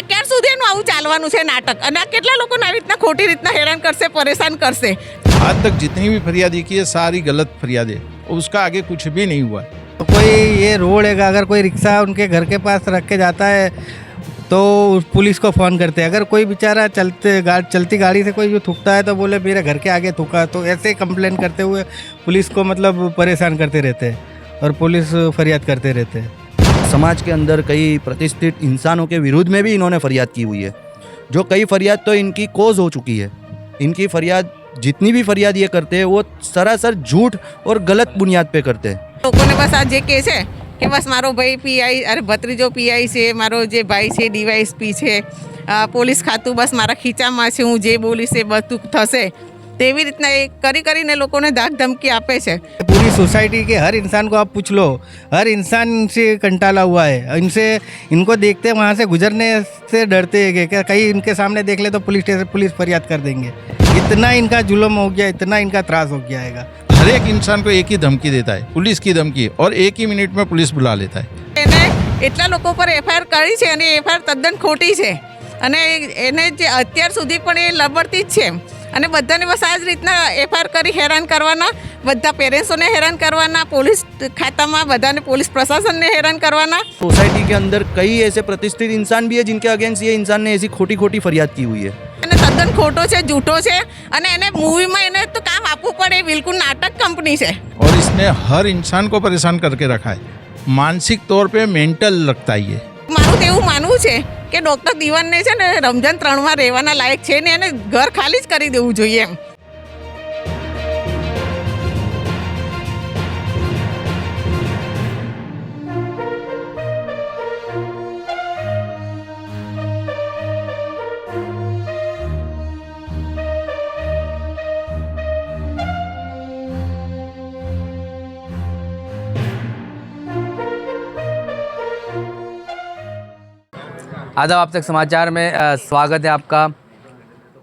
ક્યાર સુધી એનું આવું ચાલવાનું છે નાટક, અને આ કેટલા લોકોને આવી રીતના ખોટી રીતના હેરાન કરશે, પરેશાન કરશે। आज तक जितनी भी फरियादी की है सारी गलत फरियादें, उसका आगे कुछ भी नहीं हुआ। तो कोई ये रोड है, अगर कोई रिक्शा उनके घर के पास रख के जाता है तो पुलिस को फ़ोन करते हैं। अगर कोई बेचारा चलती गाड़ी से कोई जो थूकता है तो बोले मेरे घर के आगे थूका, तो ऐसे कंप्लेन करते हुए पुलिस को मतलब परेशान करते रहते हैं और पुलिस फरियाद करते रहते हैं। समाज के अंदर कई प्रतिष्ठित इंसानों के विरुद्ध में भी इन्होंने फरियाद की हुई है, जो कई फरियाद तो इनकी कोज हो चुकी है। इनकी फरियाद, जितनी भी फरियाद ये करते हैं वो सरासर झूठ और गलत बुनियाद पे करते हैं। લોકોને બસ આ જે કહે છે કે બસ મારો ભાઈ પીઆઈ, અરે ભત્રીજો પીઆઈ છે, મારો જે ભાઈ છે ડીવાયએસપી છે, પોલીસ ખાતું બસ મારા ખીચામાં છે, હું જે બોલીશ એ બધું થશે, તેવી રીતના એ કરીને લોકોને ધાક ધમકી આપે છે। पूरी सोसाइटी के हर इंसान को आप पूछ लो, हर इंसान इनसे कंटाला हुआ है। इनको देखते वहाँ से गुजरने से डरते हैं कि क्या कहीं इनके सामने देख ले तो पुलिस फरियाद कर देंगे। इतना इनका जुल्म हो गया, इतना इनका त्रास हो गया है। हर एक इंसान को एक ही धमकी देता है, पुलिस की धमकी, और एक ही मिनट में पुलिस बुला लेता है। એને એટલા લોકો પર એફઆઈઆર કરી છે અને એફઆઈઆર તદ્દન ખોટી છે, અને એને જે અત્યાર સુધી પણ એ લબડતી જ છે, અને બધાને બસ આ જ રીતના એફઆઈઆર કરી હેરાન કરવાના, બધા પેરેન્ટ્સોને હેરાન કરવાના, પોલીસ ખાતામાં બધાને, પોલીસ પ્રશાસનને હેરાન કરવાના। सोसाइटी के अंदर कई ऐसे प्रतिष्ठित इंसान भी है जिनके अगेंस्ट ये इंसान ने ऐसी खोटी खोटी फरियाद की हुई है। અને તદ્દન ખોટો છે, જૂઠો છે, અને એને મૂવીમાં એને તો કામ આપવું પડે, બિલકુલ નાટક કંપની છે। और इसने हर इंसान को परेशान करके रखा है, मानसिक तौर पे मेंटल लगता है ये। મારું તો એવું માનવું છે કે ડૉક્ટર દીવાનને છે ને રમજાન 3માં રહેવાના લાયક છે ને, એને ઘર ખાલી જ કરી દેવું જોઈએ એમ। आदाब, आप तक समाचार में स्वागत है आपका।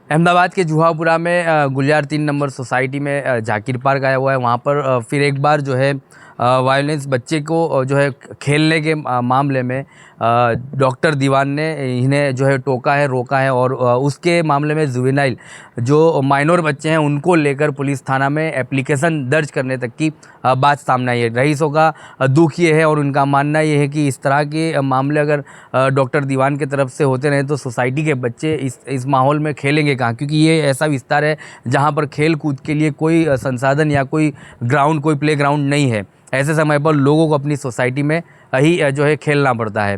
अहमदाबाद के जुहापुरा में गुलियार 3 नंबर सोसाइटी में जाकिर पार्क आया हुआ है। वहाँ पर फिर एक बार जो है वायलेंस बच्चे को जो है खेलने के मामले में डॉक्टर दीवान ने इन्हें जो है टोका है, रोका है, और उसके मामले में जुवेनाइल जो माइनर बच्चे हैं उनको लेकर पुलिस थाना में एप्लीकेशन दर्ज करने तक की बात सामने आई है। रईसों का दुख ये है और उनका मानना ये है कि इस तरह के मामले अगर डॉक्टर दीवान की तरफ से होते रहे तो सोसाइटी के बच्चे इस माहौल में खेलेंगे कहाँ, क्योंकि ये ऐसा विस्तार है जहाँ पर खेल कूद के लिए कोई संसाधन या कोई ग्राउंड, कोई प्ले ग्राउंड नहीं है। ऐसे समय पर लोगों को अपनी सोसाइटी में ही जो है खेलना पड़ता है।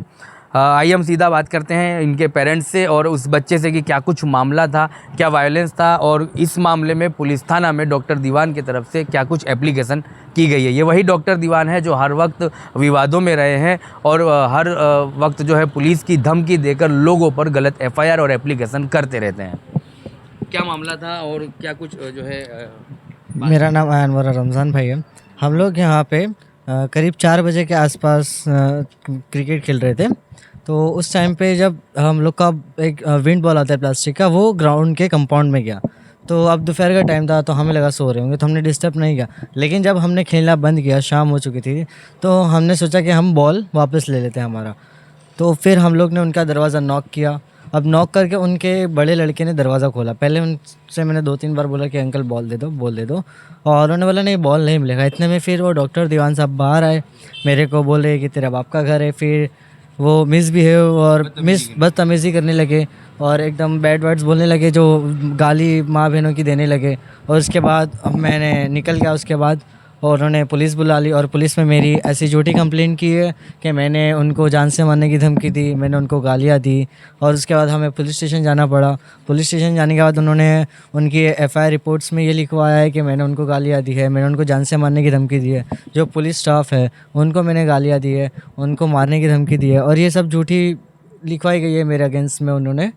आइए हम सीधा बात करते हैं इनके पेरेंट्स से और उस बच्चे से कि क्या कुछ मामला था, क्या वायलेंस था, और इस मामले में पुलिस थाना में डॉक्टर दीवान की तरफ से क्या कुछ एप्लीकेशन की गई है। ये वही डॉक्टर दीवान है जो हर वक्त विवादों में रहे हैं और हर वक्त जो है पुलिस की धमकी देकर लोगों पर गलत एफआईआर और एप्लीकेशन करते रहते हैं। क्या मामला था और क्या कुछ जो है? मेरा नाम अनवर रमज़ान भाई है। हम लोग यहाँ पे करीब 4 बजे के आसपास क्रिकेट खेल रहे थे, तो उस टाइम पे जब हम लोग का एक विंड बॉल आता है प्लास्टिक का, वो ग्राउंड के कंपाउंड में गया। तो अब दोपहर का टाइम था तो हमें लगा सो रहे होंगे, तो हमने डिस्टर्ब नहीं किया। लेकिन जब हमने खेलना बंद किया, शाम हो चुकी थी, तो हमने सोचा कि हम बॉल वापस ले लेते हैं हमारा। तो फिर हम लोग ने उनका दरवाज़ा नॉक किया। अब नॉक करके उनके बड़े लड़के ने दरवाज़ा खोला। पहले उनसे मैंने 2-3 बार बोला कि अंकल बॉल दे दो, और उन्होंने बोला नहीं बॉल नहीं मिलेगा। इतने में फिर वो डॉक्टर दीवान साहब बाहर आए, मेरे को बोले कि तेरा बाप का घर है। फिर वो मिसबिहेव और बदतमीज़ी करने लगे और एकदम बैड वर्ड्स बोलने लगे, जो गाली माँ बहनों की देने लगे। और उसके बाद मैंने निकल गया उसके बाद, और उन्होंने पुलिस बुला ली, और पुलिस में मेरी ऐसी झूठी कंप्लेंट की है कि मैंने उनको जान से मारने की धमकी दी, मैंने उनको गालियाँ दी। और उसके बाद हमें पुलिस स्टेशन जाना पड़ा। पुलिस स्टेशन जाने के बाद उन्होंने उनकी एफआईआर रिपोर्ट्स में ये लिखवाया है कि मैंने उनको गालियाँ दी है, मैंने उनको जान से मारने की धमकी दी है। जो पुलिस स्टाफ है उनको मैंने गालियाँ दी है, उनको मारने की धमकी दी है, और ये सब झूठी लिखवाई गई है मेरे अगेंस्ट में उन्होंने।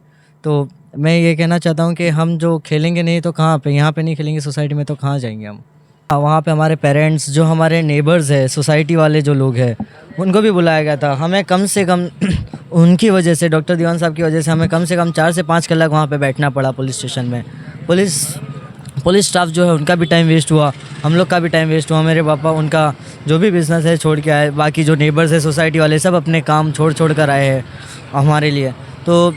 तो मैं ये कहना चाहता हूँ कि हम जो खेलेंगे नहीं तो कहाँ पे, यहाँ पे नहीं खेलेंगे सोसाइटी में तो कहाँ जाएंगे हम। वहाँ पे हमारे पेरेंट्स, जो हमारे नेबर्स है, सोसाइटी वाले जो लोग हैं, उनको भी बुलाया गया था। हमें कम से कम उनकी वजह से, डॉक्टर दीवान साहब की वजह से हमें कम 4 से 5 कलाक वहाँ पे बैठना पड़ा पुलिस स्टेशन में। पुलिस स्टाफ जो है उनका भी टाइम वेस्ट हुआ, हम लोग का भी टाइम वेस्ट हुआ। मेरे पापा उनका जो भी बिज़नेस है छोड़ के आए, बाकी जो नेबर्स है सोसाइटी वाले सब अपने काम छोड़ कर आए हैं हमारे लिए। तो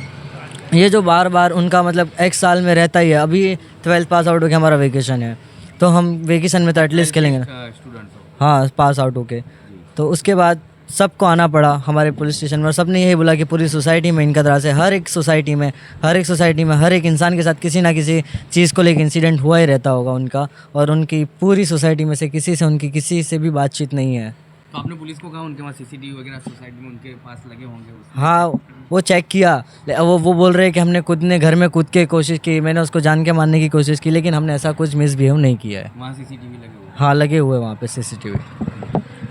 ये जो बार बार उनका मतलब एक साल में रहता ही है। अभी 12th पास आउट होके हमारा वेकेशन है, तो हम वेकेशन में तो एटलीस्ट खेलेंगे ना। हाँ, पास आउट होके तो उसके बाद सबको आना पड़ा हमारे पुलिस स्टेशन में, और सबने यही बोला कि पूरी सोसाइटी में इनका तरह से हर एक सोसाइटी में हर एक इंसान के साथ किसी ना किसी चीज़ को लेकर इंसिडेंट हुआ ही रहता होगा उनका, और उनकी पूरी सोसाइटी में से किसी से भी बातचीत नहीं है। तो आपने पुलिस को कहा उनके वहाँ सीसीटीवी वगैरह सोसाइटी में उनके पास लगे होंगे उसमें? हाँ, वो चेक किया, वो बोल रहे हैं कि हमने खुद ने घर में कूद के कोशिश की, मैंने उसको जान के मारने की कोशिश की, लेकिन हमने ऐसा कुछ मिसबिहेव नहीं किया है। वहाँ सीसीटीवी लगे हुए? हाँ, लगे हुए वहाँ पे सीसीटीवी।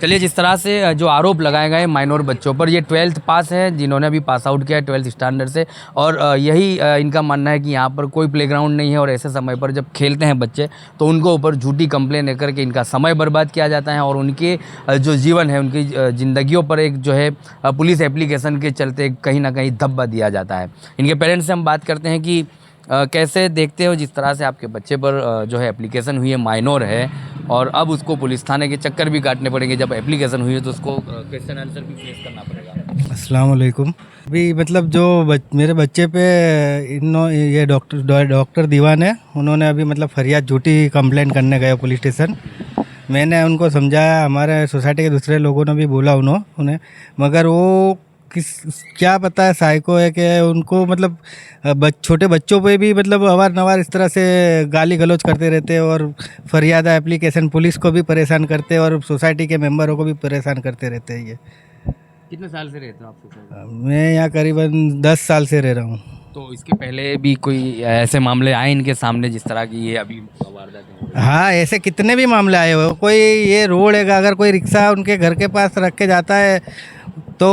चलिए, जिस तरह से जो आरोप लगाए गए माइनर बच्चों पर, ये 12th पास है जिन्होंने अभी पास आउट किया है 12th स्टैंडर्ड से, और यही इनका मानना है कि यहाँ पर कोई प्लेग्राउंड नहीं है और ऐसे समय पर जब खेलते हैं बच्चे तो उनको ऊपर झूठी कंप्लेन लेकर के इनका समय बर्बाद किया जाता है और उनके जो जीवन है उनकी ज़िंदगियों पर एक जो है पुलिस एप्लीकेशन के चलते कहीं ना कहीं धब्बा दिया जाता है। इनके पेरेंट्स से हम बात करते हैं कि कैसे देखते हो जिस तरह से आपके बच्चे पर जो है एप्लीकेशन हुई है, माइनर है, और अब उसको पुलिस थाने के चक्कर भी काटने पड़ेंगे। जब एप्लीकेशन हुई है तो उसको क्वेश्चन आंसर भी फेस करना पड़ेगा। अस्सलाम वालेकुम। अभी मतलब जो मेरे बच्चे पे ये डॉक्टर दीवान है, उन्होंने अभी मतलब फरियाद झूठी कंप्लेंट करने गए पुलिस स्टेशन। मैंने उनको समझाया, हमारे सोसाइटी के दूसरे लोगों ने भी बोला उन्हें, मगर वो क्या पता है साइको है कि उनको मतलब छोटे बच्चों पे भी मतलब अवार-नवार इस तरह से गाली गलौज करते रहते हैं, और फरियाद एप्लीकेशन पुलिस को भी परेशान करते हैं और सोसाइटी के मेंबरों को भी परेशान करते रहते हैं। ये कितने साल से रहते हो आप सोसाइटी? मैं यहाँ करीबन 10 साल से रह रहा हूँ। तो इसके पहले भी कोई ऐसे मामले आए इनके सामने जिस तरह की ये अभी वारदात है? हाँ, ऐसे कितने भी मामले आए हुए। कोई ये रोड है, अगर कोई रिक्शा उनके घर के पास रख के जाता है तो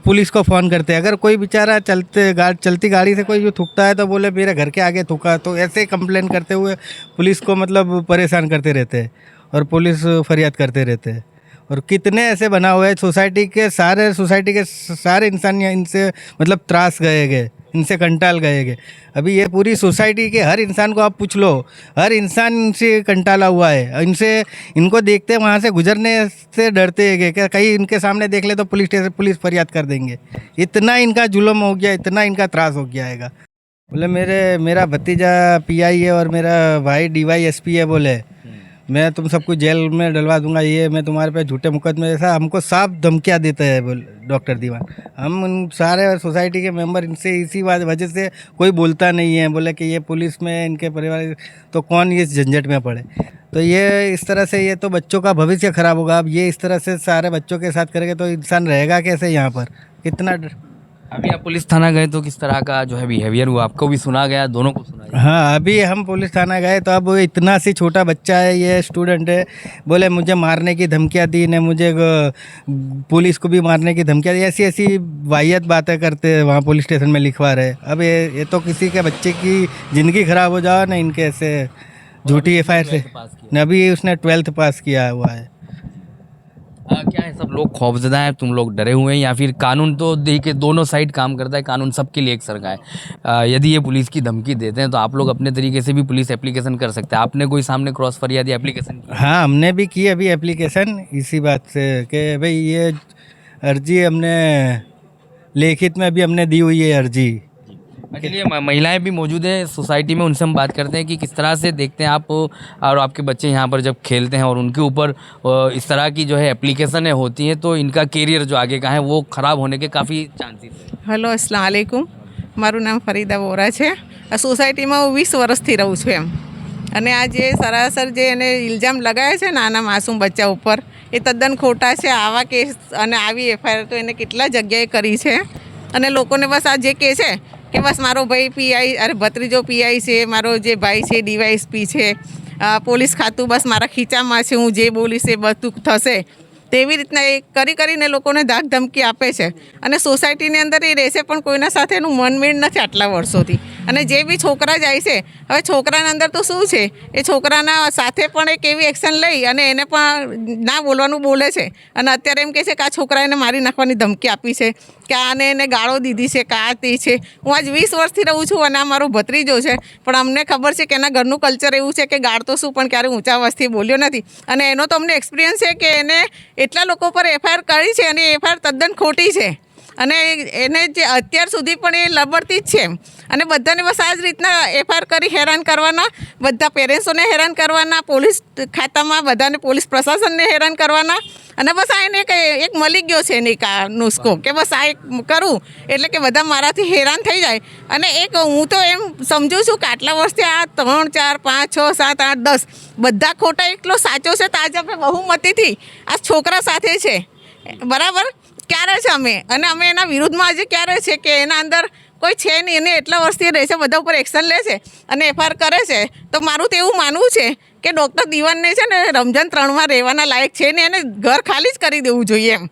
पुलिस को फ़ोन करते हैं। अगर कोई बेचारा चलती गाड़ी से कोई जो थूकता है तो बोले मेरे घर के आगे थूका, तो ऐसे कंप्लेन करते हुए पुलिस को मतलब परेशान करते रहते हैं और पुलिस फरियाद करते रहते हैं। और कितने ऐसे बना हुए हैं, सोसाइटी के सारे इंसान इनसे मतलब त्रास गए, इनसे कंटाल गए। अभी ये पूरी सोसाइटी के हर इंसान को आप पूछ लो, हर इंसान इनसे कंटाला हुआ है। इनको देखते वहाँ से गुजरने से डरते हैं कि कहीं इनके सामने देख ले तो पुलिस फरियाद कर देंगे। इतना इनका जुल्म हो गया, इतना इनका त्रास हो गया है। बोले मेरा भतीजा PI है और मेरा भाई DYSP है। बोले मैं तुम सबको जेल में डलवा दूंगा, ये मैं तुम्हारे पे झूठे मुकदमे, ऐसा हमको साफ धमकियाँ देते हैं बोले डॉक्टर दीवान। हम उन सारे सोसाइटी के मेंबर इनसे इसी वजह से कोई बोलता नहीं है। बोले कि ये पुलिस में इनके परिवार तो कौन ये झंझट में पड़े। तो ये इस तरह से ये तो बच्चों का भविष्य ख़राब होगा। अब ये इस तरह से सारे बच्चों के साथ करेंगे तो इंसान रहेगा कैसे यहाँ पर, कितना अभी आप पुलिस थाना गए तो किस तरह का जो है बिहेवियर हुआ? आपको भी सुना गया, दोनों को सुना गया? हाँ, अभी हम पुलिस थाना गए तो अब इतना सी छोटा बच्चा है, ये स्टूडेंट है, बोले मुझे मारने की धमकियाँ दी ने, मुझे पुलिस को भी मारने की धमकियाँ दी। ऐसी वाहियात बातें करते हैं वहाँ पुलिस स्टेशन में लिखवा रहे। अब ये तो किसी के बच्चे की ज़िंदगी ख़राब हो जाओ ना इनके ऐसे झूठी FIR से। अभी उसने 12th पास किया हुआ है। क्या है, सब लोग खौफजदा हैं, तुम लोग डरे हुए हैं, या फिर कानून तो देखिए दोनों साइड काम करता है, कानून सबके लिए एक सरका है। यदि ये पुलिस की धमकी देते हैं तो आप लोग अपने तरीके से भी पुलिस एप्लीकेशन कर सकते हैं। आपने कोई सामने क्रॉस फरियाद या एप्लीकेशन की? हाँ, हमने भी की अभी एप्लीकेशन इसी बात से कि भाई ये अर्जी हमने लिखित में भी हमने दी हुई है अर्जी। चलिए, महिलाएं भी मौजूद है सोसाइटी में, उनसे हम बात करते हैं कि किस तरह से देखते हैं आप और आपके बच्चे यहाँ पर जब खेलते हैं और उनके ऊपर इस तरह की जो है एप्लीकेशनें होती हैं तो इनका कैरियर जो आगे का है वो ख़राब होने के काफ़ी चांसेस है। હેલો અસ્સલામ વાલેકુમ, મારું નામ ફરીદા વોરા છે। આ સોસાયટીમાં હું 20 વર્ષથી રહું છું એમ, અને આ જે સરાસર જે એને ઇલ્ઝામ લગાવે છે નાના માસૂમ બચ્ચા ઉપર એ તદ્દન ખોટા છે। આવા કેસ અને આવી FIR તો એને કેટલા જગ્યાએ કરી છે, અને લોકોને બસ આ જે કહે છે કે બસ મારો ભાઈ PI અરે ભત્રીજો PI છે, મારો જે ભાઈ છે DYSP છે, પોલીસ ખાતું બસ મારા ખીચામાં છે, હું જે બોલીશ એ બધું થશે, તેવી રીતના એ કરીને લોકોને ધાક ધમકી આપે છે। અને સોસાયટીની અંદર એ રહેશે પણ કોઈના સાથે એનું મનમેળ નથી આટલા વર્ષોથી। અને જે બી છોકરા જાય છે, હવે છોકરાના અંદર તો શું છે, એ છોકરાના સાથે પણ એક એવી એક્શન લઈ અને એને પણ ના બોલવાનું બોલે છે। અને અત્યારે એમ કહે છે કે આ છોકરા એને મારી નાખવાની ધમકી આપી છે, કે આને એને ગાળો દીધી છે, કે આ તે છે। હું આજ 20 વર્ષથી રહું છું અને આ મારો ભત્રીજો છે, પણ અમને ખબર છે કે એના ઘરનું કલ્ચર એવું છે કે ગાળતો શું પણ ક્યારે ઊંચા અવાજથી બોલ્યો નથી। અને એનો તો અમને એક્સપિરિયન્સ છે કે એને એટલા લોકો પર FIR કરી છે અને FIR તદ્દન ખોટી છે। અને એને જે અત્યાર સુધી પણ એ લબડતી જ છે અને બધાને બસ આ જ રીતના એફઆઈઆર કરી હેરાન કરવાના, બધા પેરેન્ટ્સોને હેરાન કરવાના, પોલીસ ખાતામાં બધાને પોલીસ પ્રશાસનને હેરાન કરવાના અને બસ આ એને એક મળી ગયો છે એને નુસ્ખો કે બસ આ એક કરું એટલે કે બધા મારાથી હેરાન થઈ જાય. અને એક હું તો એમ સમજું છું કે આટલા વર્ષથી આ 3, 4, 5, 6, 7, 8, 10 બધા ખોટા એટલો સાચો છે તો આજે આપણે બહુમતીથી આ છોકરા સાથે છે બરાબર ક્યારે છે અમે અને અમે એના વિરુદ્ધમાં આજે ક્યારે છે કે એના અંદર કોઈ છે નહીં, એને એટલા વર્ષથી રહે છે, બધા ઉપર એક્શન લે છે અને એફઆઈઆર કરે છે. તો મારું તો એવું માનવું છે કે ડૉક્ટર દીવાનને છે ને રમજાન 3માં રહેવાના લાયક છે ને એને ઘર ખાલી જ કરી દેવું જોઈએ એમ.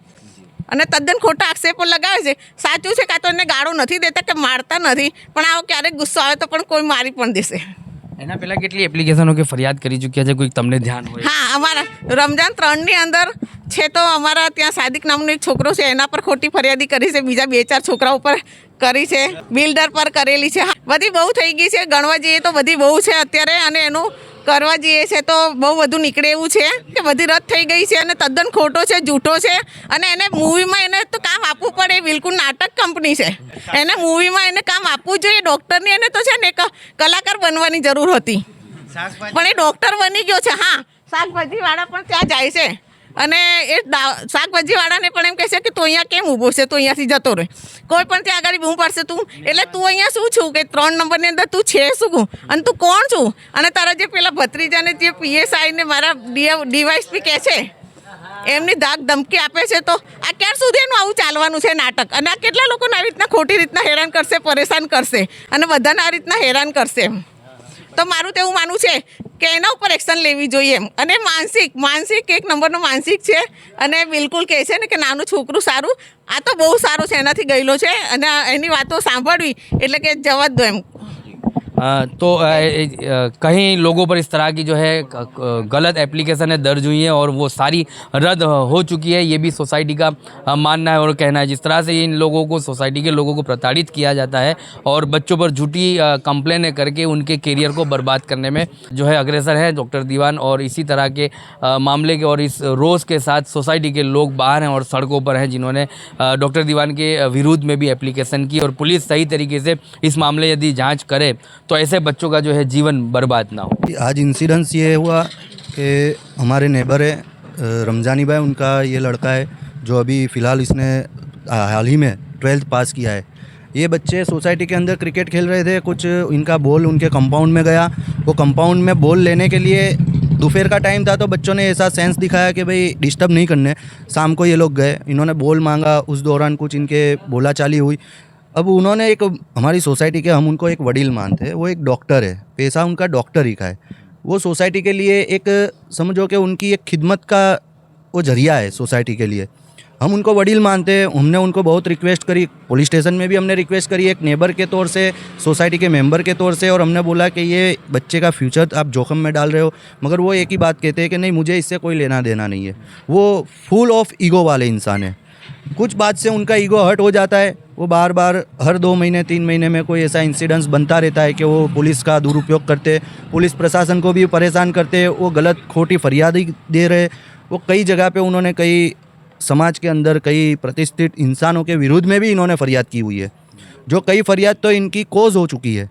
અને તદ્દન ખોટા આક્ષેપો લગાવે છે. સાચું છે કાં તો એને ગાળો નથી દેતા કે મારતા નથી, પણ આવો ક્યારેક ગુસ્સો આવે તો પણ કોઈ મારી પણ દેશે. એના પહેલાં કેટલી એપ્લિકેશનો કે ફરિયાદ કરી ચૂક્યા છે, કોઈ તમને ધ્યાન હોય? હા, અમારા રમજાન 3ની અંદર છે તો અમારા ત્યાં સાદિક નામનો એક છોકરો છે એના પર ખોટી ફરિયાદી કરી છે, બીજા 2-4 છોકરા ઉપર કરી છે, બિલ્ડર પર કરેલી છે. બધી બહુ થઈ ગઈ છે, ગણવા જઈએ તો બધી બહુ છે અત્યારે અને એનું કરવા જઈએ છે તો બહુ બધું નીકળે એવું છે કે બધી રદ થઈ ગઈ છે અને તદ્દન ખોટો છે, જૂઠો છે. અને એને મૂવીમાં એને તો કામ આપવું પડે, બિલકુલ નાટક કંપની છે, એને મૂવીમાં એને કામ આપવું જોઈએ. ડૉક્ટરની એને તો છે ને એક કલાકાર બનવાની જરૂર હતી પણ એ ડૉક્ટર બની ગયો છે. હા, શાકભાજીવાળા પણ ત્યાં જાય છે અને એ શાકભાજીવાળાને પણ એમ કહે છે કે તું અહીંયા કેમ ઊભો છે, તું અહીંયાથી જતો રહે. કોઈ પણ ત્યાં આગળ બૂમ પાડશે તું એટલે તું અહીંયા શું છું કે 3 નંબરની અંદર તું છે શું અને તું કોણ છું? અને તારા જે પેલા ભત્રીજાને જે પીએસઆઈને મારા ડીવાયસપી કહે છે એમની ધાક ધમકી આપે છે, તો આ ક્યાર સુધી એનું આવું ચાલવાનું છે નાટક? અને આ કેટલા લોકોને આવી રીતના ખોટી રીતના હેરાન કરશે, પરેશાન કરશે અને બધાને આ રીતના હેરાન કરશે. તો મારું તો એવું માનવું છે કે એના ઉપર એક્શન લેવી જોઈએ એમ. અને માનસિક 1 નંબરનો માનસિક છે અને બિલકુલ કહે છે ને કે નાનું છોકરું સારું, આ તો બહુ સારું છે, એનાથી ગયેલો છે અને એની વાતો સાંભળવી એટલે કે જવા દો એમ. तो कहीं लोगों पर इस तरह की जो है गलत एप्लीकेशन दर्ज हुई है और वो सारी रद्द हो चुकी है, ये भी सोसाइटी का मानना है और कहना है. जिस तरह से इन लोगों को, सोसाइटी के लोगों को प्रताड़ित किया जाता है और बच्चों पर झूठी कंप्लेनें करके उनके करियर को बर्बाद करने में जो है अग्रसर है डॉक्टर दीवान. और इसी तरह के मामले के और इस रोज़ के साथ सोसाइटी के लोग बाहर हैं और सड़कों पर हैं जिन्होंने डॉक्टर दीवान के विरुद्ध में भी एप्लीकेशन की. और पुलिस सही तरीके से इस मामले यदि जाँच करे तो ऐसे बच्चों का जो है जीवन बर्बाद ना हो. आज इंसिडेंस ये हुआ कि हमारे नेबर है रमजानी भाई, उनका ये लड़का है जो अभी फ़िलहाल इसने हाल ही में 12th पास किया है. ये बच्चे सोसाइटी के अंदर क्रिकेट खेल रहे थे, कुछ इनका बॉल उनके कंपाउंड में गया. वो कंपाउंड में बॉल लेने के लिए दोपहर का टाइम था तो बच्चों ने ऐसा सेंस दिखाया कि भाई डिस्टर्ब नहीं करने. शाम को ये लोग गए, इन्होंने बॉल मांगा, उस दौरान कुछ इनके बोलाचाली हुई. अब उन्होंने एक, हमारी सोसाइटी के हम उनको एक वडील मानते हैं, वो एक डॉक्टर है, पेशा उनका डॉक्टरी का है. वो सोसाइटी के लिए एक समझो कि उनकी एक खिदमत का वो जरिया है सोसाइटी के लिए. हम उनको वडील मानते हैं. हमने उनको बहुत रिक्वेस्ट करी, पुलिस स्टेशन में भी हमने रिक्वेस्ट करी एक नेबर के तौर से, सोसाइटी के मेंबर के तौर से, और हमने बोला कि ये बच्चे का फ्यूचर आप जोखम में डाल रहे हो. मगर वो एक ही बात कहते हैं कि नहीं, मुझे इससे कोई लेना देना नहीं है. वो फुल ऑफ ईगो वाले इंसान है. कुछ बात से उनका ईगो हर्ट हो जाता है. वो बार बार हर 2 महीने 3 महीने में कोई ऐसा इंसिडेंस बनता रहता है कि वो पुलिस का दुरुपयोग करते, पुलिस प्रशासन को भी परेशान करते, वो गलत खोटी फरियादी दे रहे. वो कई जगह पे उन्होंने कई समाज के अंदर कई प्रतिष्ठित इंसानों के विरुद्ध में भी इन्होंने फरियाद की हुई है. जो कई फरियाद तो इनकी कोज हो चुकी है.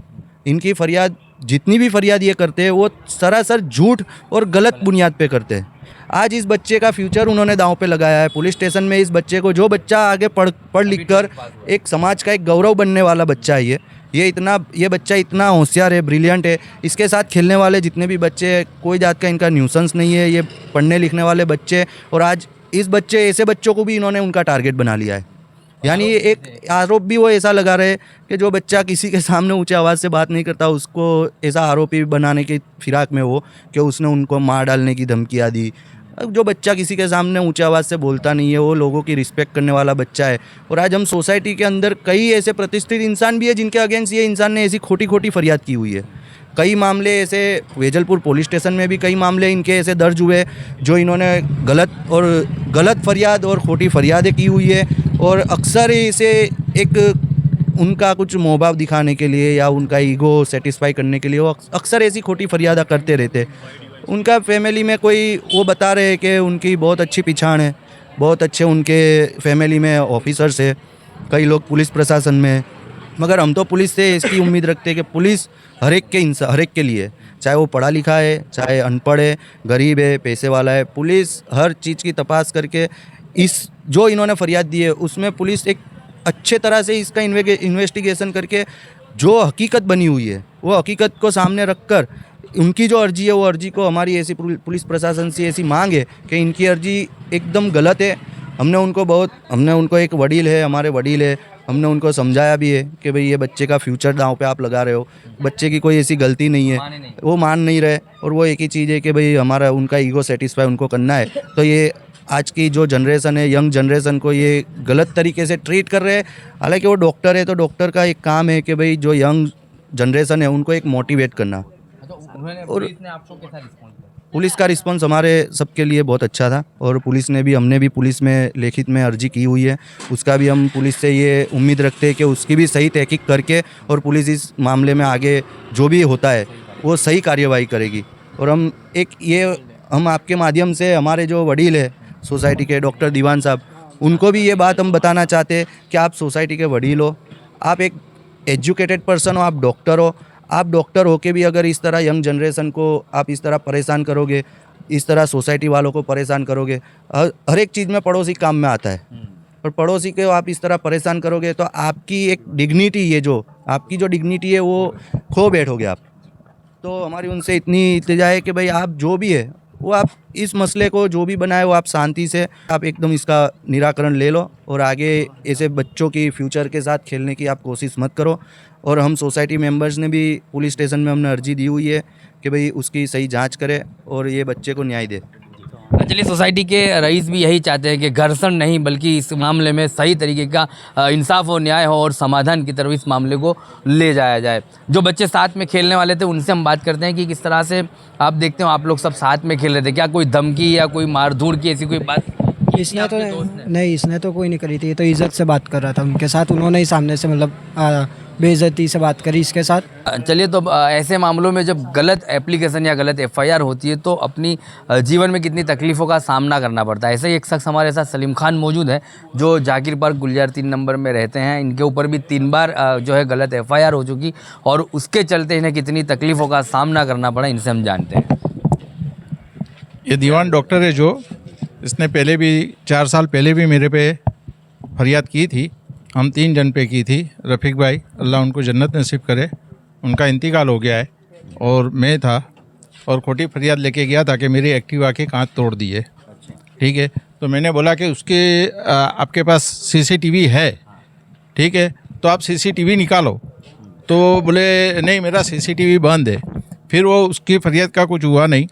इनकी फरियाद, जितनी भी फरियाद ये करते हैं वो सरासर झूठ और गलत बुनियाद पे करते हैं. आज इस बच्चे का फ्यूचर उन्होंने दांव पे लगाया है. पुलिस स्टेशन में इस बच्चे को, जो बच्चा आगे पढ़ लिख कर एक समाज का एक गौरव बनने वाला बच्चा है, ये बच्चा इतना होशियार है, ब्रिलियंट है. इसके साथ खेलने वाले जितने भी बच्चे, कोई जात का इनका न्यूसेंस नहीं है, ये पढ़ने लिखने वाले बच्चे. और आज इस बच्चे, ऐसे बच्चों को भी इन्होंने उनका टारगेट बना लिया है. यानी एक आरोप भी वो ऐसा लगा रहे कि जो बच्चा किसी के सामने ऊंचे आवाज़ से बात नहीं करता, उसको ऐसा आरोपी बनाने की फिराक में हो कि उसने उनको मार डालने की धमकियाँ दी. जो बच्चा किसी के सामने ऊंची आवाज़ से बोलता नहीं है, वो लोगों की रिस्पेक्ट करने वाला बच्चा है. और आज हम सोसाइटी के अंदर कई ऐसे प्रतिष्ठित इंसान भी है जिनके अगेंस्ट ये इंसान ने ऐसी खोटी खोटी फरियाद की हुई है. कई मामले ऐसे वेजलपुर पुलिस स्टेशन में भी कई मामले इनके ऐसे दर्ज हुए जो इन्होंने गलत फरियाद और खोटी फरियादें की हुई है. और अक्सर इसे एक उनका कुछ मोहभाव दिखाने के लिए या उनका ईगो सेटिस्फाई करने के लिए वो अक्सर ऐसी खोटी फरियादा करते रहते. उनका फैमिली में कोई, वो बता रहे हैं कि उनकी बहुत अच्छी पहचान है, बहुत अच्छे उनके फैमिली में ऑफिसर्स है, कई लोग पुलिस प्रशासन में है, मगर हम तो पुलिस से इसकी उम्मीद रखते हैं कि पुलिस हर एक के लिए है। चाहे वो पढ़ा लिखा है, चाहे अनपढ़ है, गरीब है, पैसे वाला है, पुलिस हर चीज़ की तपास करके इस जो इन्होंने फरियाद दी है उसमें पुलिस एक अच्छे तरह से इसका इन्वेस्टिगेशन करके जो हकीकत बनी हुई है वो हकीकत को सामने रखकर उनकी जो अर्जी है वो अर्जी को हमारी ऐसी पुलिस प्रशासन से ऐसी मांग है कि इनकी अर्जी एकदम गलत है। हमने उनको एक वडील है, हमारे वडील है, हमने उनको समझाया भी है कि भाई ये बच्चे का फ्यूचर दांव पे आप लगा रहे हो, बच्चे की कोई ऐसी गलती नहीं है, वो मान नहीं रहे। और वो एक ही चीज़ है कि भाई हमारा उनका ईगो सेटिस्फाई उनको करना है। तो ये आज की जो जनरेशन है, यंग जनरेशन को ये गलत तरीके से ट्रीट कर रहे हैं। हालांकि वो डॉक्टर है तो डॉक्टर का एक काम है कि भाई जो यंग जनरेशन है उनको एक मोटिवेट करना। और पुलिस का रिस्पॉन्स हमारे सबके लिए बहुत अच्छा था और हमने भी पुलिस में लिखित में अर्जी की हुई है। उसका भी हम पुलिस से ये उम्मीद रखते हैं कि उसकी भी सही तहकीक करके और पुलिस इस मामले में आगे जो भी होता है वो सही कार्यवाही करेगी। और हम आपके माध्यम से हमारे जो वडील है सोसाइटी के डॉक्टर दीवान साहब, उनको भी ये बात हम बताना चाहते हैं कि आप सोसाइटी के वडील हो, आप एक एजुकेटेड पर्सन हो, आप डॉक्टर हो के भी अगर इस तरह यंग जनरेशन को आप इस तरह परेशान करोगे, इस तरह सोसाइटी वालों को परेशान करोगे, हर एक चीज़ में पड़ोसी काम में आता है, और पड़ोसी को आप इस तरह परेशान करोगे तो आपकी एक डिग्निटी आपकी जो डिग्निटी है वो खो बैठोगे आप। तो हमारी उनसे इतनी इल्तिजा है कि भाई आप जो भी है वो आप इस मसले को जो भी बनाए वो आप शांति से आप एकदम इसका निराकरण ले लो और आगे ऐसे बच्चों की फ्यूचर के साथ खेलने की आप कोशिश मत करो। और हम सोसाइटी मेंबर्स ने भी पुलिस स्टेशन में हमने अर्जी दी हुई है कि भाई उसकी सही जांच करे और ये बच्चे को न्याय दे। चलिए, सोसाइटी के रईस भी यही चाहते हैं कि घर्षण नहीं बल्कि इस मामले में सही तरीके का इंसाफ और न्याय हो और समाधान की तरफ इस मामले को ले जाया जाए। जो बच्चे साथ में खेलने वाले थे उनसे हम बात करते हैं कि किस तरह से आप देखते हो, आप लोग सब साथ में खेल रहे थे, क्या कोई धमकी या कोई मारधूड़ की ऐसी कोई बात? इसने तो नहीं, इसने तो कोई नहीं करी थी, ये तो इज्जत से बात कर रहा था उनके साथ, उन्होंने ही सामने से मतलब बेइज्जती से बात करी इसके साथ। चलिए, तो ऐसे मामलों में जब गलत एप्लीकेशन या गलत एफआईआर होती है तो अपनी जीवन में कितनी तकलीफ़ों का सामना करना पड़ता है। ऐसे ही एक शख्स हमारे साथ सलीम खान मौजूद है जो जाकिर पार्क गुलजार 3 नंबर में रहते हैं। इनके ऊपर भी 3 बार जो है गलत एफआईआर हो चुकी और उसके चलते इन्हें कितनी तकलीफ़ों का सामना करना पड़ा, इनसे हम जानते हैं। ये दीवान डॉक्टर है जो इसने पहले भी 4 साल पहले भी मेरे पे फरियाद की थी। हम 3 जन पे की थी। रफ़ीक भाई, अल्लाह उनको जन्नत नसीब करे, उनका इंतकाल हो गया है, और मैं था और खोटी फरियाद लेके गया था कि मेरी एक्टिवा के कांच तोड़ दिए। ठीक है, तो मैंने बोला कि उसके आपके पास सीसीटीवी है, ठीक है, तो आप सीसीटीवी निकालो। तो बोले नहीं, मेरा सीसीटीवी बंद है। फिर वो उसकी फरियाद का कुछ हुआ नहीं।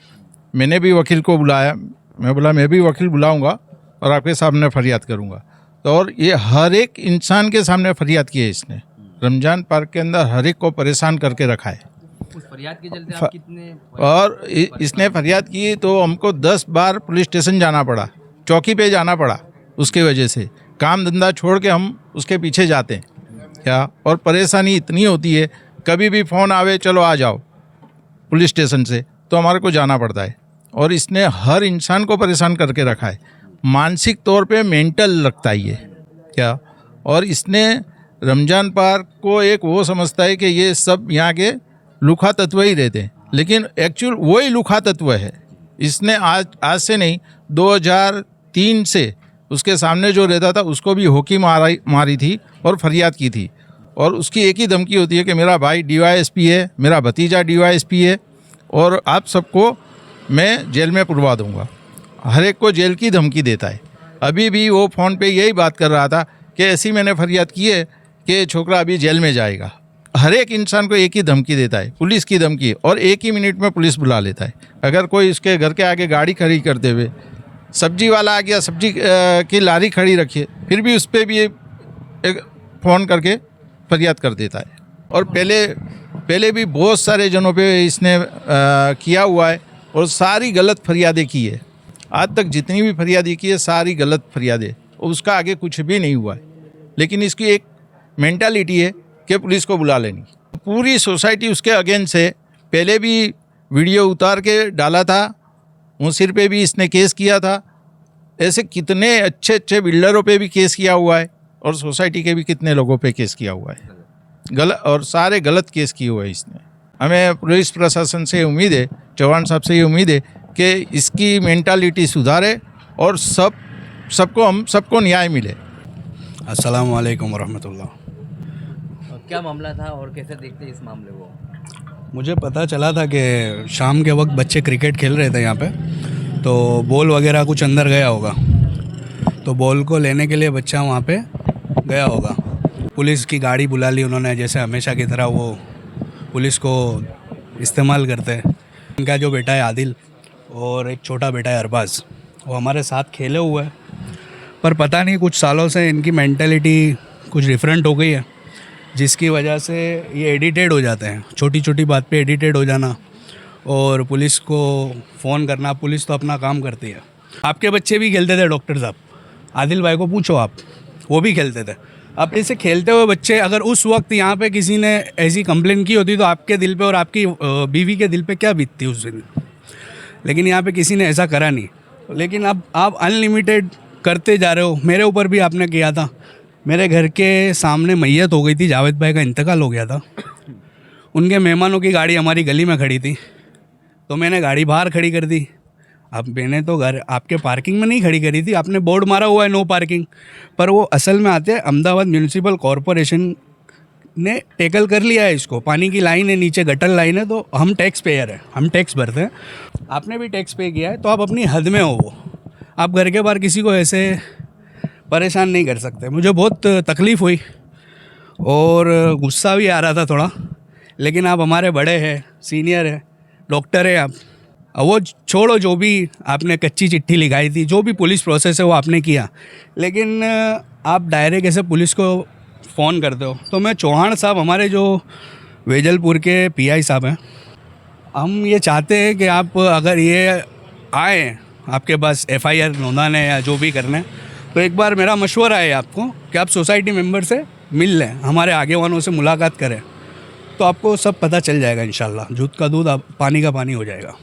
मैंने भी वकील को बुलाया, मैं बोला मैं भी वकील बुलाऊंगा और आपके सामने फरियाद करूंगा। तो और ये हर एक इंसान के सामने फरियाद की है इसने। रमज़ान पार्क के अंदर हर एक को परेशान करके रखा है। उस फरियाद के चलते आप कितने और इसने फरियाद की तो हमको 10 बार पुलिस स्टेशन जाना पड़ा, चौकी पे जाना पड़ा। उसकी वजह से काम धंधा छोड़ के हम उसके पीछे जाते हैं क्या। और परेशानी इतनी होती है, कभी भी फ़ोन आवे चलो आ जाओ पुलिस स्टेशन से, तो हमारे को जाना पड़ता है। और इसने हर इंसान को परेशान करके रखा है, मानसिक तौर पे मेंटल लगता है ये क्या। और इसने रमज़ान पार्क को एक वो समझता है कि ये सब यहाँ के लुखा तत्व ही रहते हैं, लेकिन एक्चुअल वही लुखा तत्व है। इसने आज से नहीं, 2003 से उसके सामने जो रहता था उसको भी होकी मारी थी और फरियाद की थी। और उसकी एक ही धमकी होती है कि मेरा भाई DYSP है, मेरा भतीजा DYSP है और आप सबको मैं जेल में पुरवा दूंगा। हर एक को जेल की धमकी देता है। अभी भी वो फ़ोन पे यही बात कर रहा था कि ऐसी मैंने फरियाद की है कि छोकरा अभी जेल में जाएगा। हर एक इंसान को एक ही धमकी देता है, पुलिस की धमकी, और एक ही मिनट में पुलिस बुला लेता है। अगर कोई उसके घर के आगे गाड़ी खड़ी करते हुए सब्जी वाला आ गया, सब्जी की लारी खड़ी रखिए, फिर भी उस पर भी एक फ़ोन करके फरियाद कर देता है। और पहले भी बहुत सारे जनों पे इसने किया हुआ है और सारी गलत फरियादें की है। आज तक जितनी भी फरियादें की है सारी गलत फरियादें, उसका आगे कुछ भी नहीं हुआ है। लेकिन इसकी एक मेंटालिटी है कि पुलिस को बुला लेनी। पूरी सोसाइटी उसके अगेंस्ट है। पहले भी वीडियो उतार के डाला था, मुंसिर पे भी इसने केस किया था। ऐसे कितने अच्छे बिल्डरों पे भी केस किया हुआ है और सोसाइटी के भी कितने लोगों पे केस किया हुआ है, गलत, और सारे गलत केस किए हुए हैं इसने। हमें पुलिस प्रशासन से उम्मीद है, चौहान साहब से ये उम्मीद है कि इसकी मेंटालिटी सुधारे और सबको न्याय मिले। अस्सलाम वालेकुम वरहमतुल्लाह। क्या मामला था और कैसे देखते हैं इस मामले को? मुझे पता चला था कि शाम के वक्त बच्चे क्रिकेट खेल रहे थे यहाँ पे, तो बॉल वगैरह कुछ अंदर गया होगा, तो बॉल को लेने के लिए बच्चा वहाँ पे गया होगा। पुलिस की गाड़ी बुला ली उन्होंने, जैसे हमेशा की तरह वो पुलिस को इस्तेमाल करते हैं। इनका जो बेटा है आदिल और एक छोटा बेटा है अरबाज़, वो हमारे साथ खेले हुए हैं, पर पता नहीं कुछ सालों से इनकी मेंटालिटी कुछ डिफरेंट हो गई है, जिसकी वजह से ये एडिटेड हो जाते हैं। छोटी छोटी बात पे एडिटेड हो जाना और पुलिस को फ़ोन करना। पुलिस तो अपना काम करती है। आपके बच्चे भी खेलते थे डॉक्टर साहब, आदिल भाई को पूछो आप, वो भी खेलते थे। अब ऐसे खेलते हुए बच्चे, अगर उस वक्त यहाँ पे किसी ने ऐसी कंप्लेन की होती तो आपके दिल पे और आपकी बीवी के दिल पे क्या बीतती उस दिन, लेकिन यहाँ पे किसी ने ऐसा करा नहीं। लेकिन अब आप अनलिमिटेड करते जा रहे हो। मेरे ऊपर भी आपने किया था। मेरे घर के सामने मैयत हो गई थी, जावेद भाई का इंतकाल हो गया था। उनके मेहमानों की गाड़ी हमारी गली में खड़ी थी, तो मैंने गाड़ी बाहर खड़ी कर दी। अब मैंने तो घर आपके पार्किंग में नहीं खड़ी करी थी, आपने बोर्ड मारा हुआ है नो पार्किंग, पर वो असल में आते हैं अहमदाबाद म्यूनसिपल कॉरपोरेशन ने टैकल कर लिया है इसको। पानी की लाइन है, नीचे गटर लाइन है, तो हम टैक्स पेयर हैं, हम टैक्स भरते हैं। आपने भी टैक्स पे किया है, तो आप अपनी हद में हो। वो आप घर के बाहर किसी को ऐसे परेशान नहीं कर सकते। मुझे बहुत तकलीफ़ हुई और गुस्सा भी आ रहा था थोड़ा, लेकिन आप हमारे बड़े हैं, सीनियर है, डॉक्टर है आप। अब वो छोड़ो, जो भी आपने कच्ची चिट्ठी लिखाई थी, जो भी पुलिस प्रोसेस है वो आपने किया, लेकिन आप डायरेक्ट ऐसे पुलिस को फ़ोन करते हो। तो मैं चौहान साहब, हमारे जो वेजलपुर के पीआई साहब हैं, हम ये चाहते हैं कि आप अगर ये आए आपके पास एफआईआर नोंदाने या जो भी करने, तो एक बार मेरा मशवरा है आपको कि आप सोसाइटी मेंबर से मिल लें, हमारे आगे वालों से मुलाकात करें, तो आपको सब पता चल जाएगा इंशाल्लाह। दूध का दूध, पानी का पानी हो जाएगा।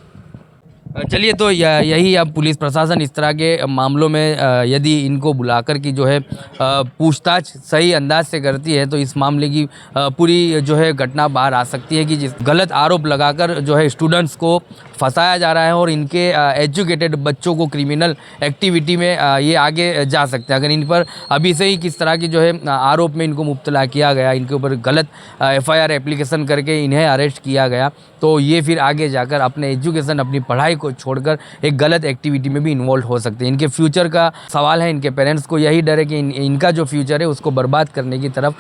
चलिए, तो यही अब पुलिस प्रशासन इस तरह के मामलों में यदि इनको बुलाकर की जो है पूछताछ सही अंदाज से करती है, तो इस मामले की पूरी जो है घटना बाहर आ सकती है कि जिस गलत आरोप लगाकर जो है स्टूडेंट्स को फंसाया जा रहा है और इनके एजुकेटेड बच्चों को क्रिमिनल एक्टिविटी में ये आगे जा सकते हैं। अगर इन पर अभी से ही किस तरह की जो है आरोप में इनको मुब्तला किया गया, इनके ऊपर गलत एफआईआर एप्लीकेशन करके इन्हें अरेस्ट किया गया, तो ये फिर आगे जाकर अपने एजुकेशन, अपनी पढ़ाई को छोड़कर एक गलत एक्टिविटी में भी इन्वॉल्व हो सकते हैं। इनके फ्यूचर का सवाल है। इनके पेरेंट्स को यही डर है कि इनका जो फ्यूचर है उसको बर्बाद करने की तरफ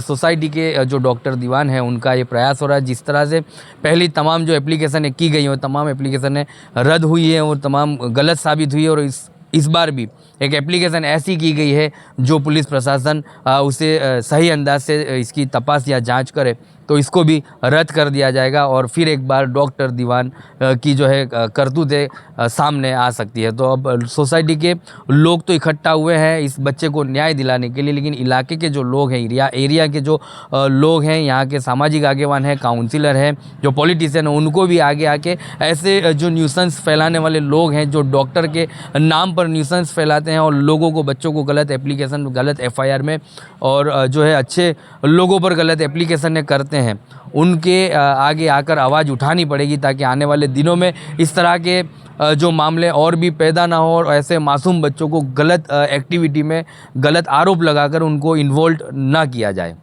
सोसाइटी के जो डॉक्टर दीवान हैं उनका ये प्रयास हो रहा है। जिस तरह से पहली तमाम जो एप्लीकेशन की गई हैं, तमाम एप्लीकेशन रद्द हुई है और तमाम गलत साबित हुई है, और इस बार भी एक एप्लीकेशन ऐसी की गई है जो पुलिस प्रशासन उसे सही अंदाज से इसकी तपास या जांच करे तो इसको भी रद्द कर दिया जाएगा और फिर एक बार डॉक्टर दीवान की जो है करतूतें सामने आ सकती है। तो अब सोसाइटी के लोग तो इकट्ठा हुए हैं इस बच्चे को न्याय दिलाने के लिए, लेकिन इलाके के जो लोग हैं, एरिया के जो लोग हैं, यहाँ के सामाजिक आगेवान हैं, काउंसिलर हैं, जो पॉलिटिशियन हैं, उनको भी आगे आके ऐसे जो न्यूसेंस फैलाने वाले लोग हैं, जो डॉक्टर के नाम पर न्यूसेंस फैलाते हैं और लोगों को, बच्चों को गलत एप्लीकेशन, गलत एफआईआर में और जो है अच्छे लोगों पर गलत एप्लीकेशन करते हैं, उनके आगे आकर आवाज़ उठानी पड़ेगी ताकि आने वाले दिनों में इस तरह के जो मामले और भी पैदा ना हो और ऐसे मासूम बच्चों को गलत एक्टिविटी में गलत आरोप लगाकर उनको इन्वॉल्व ना किया जाए।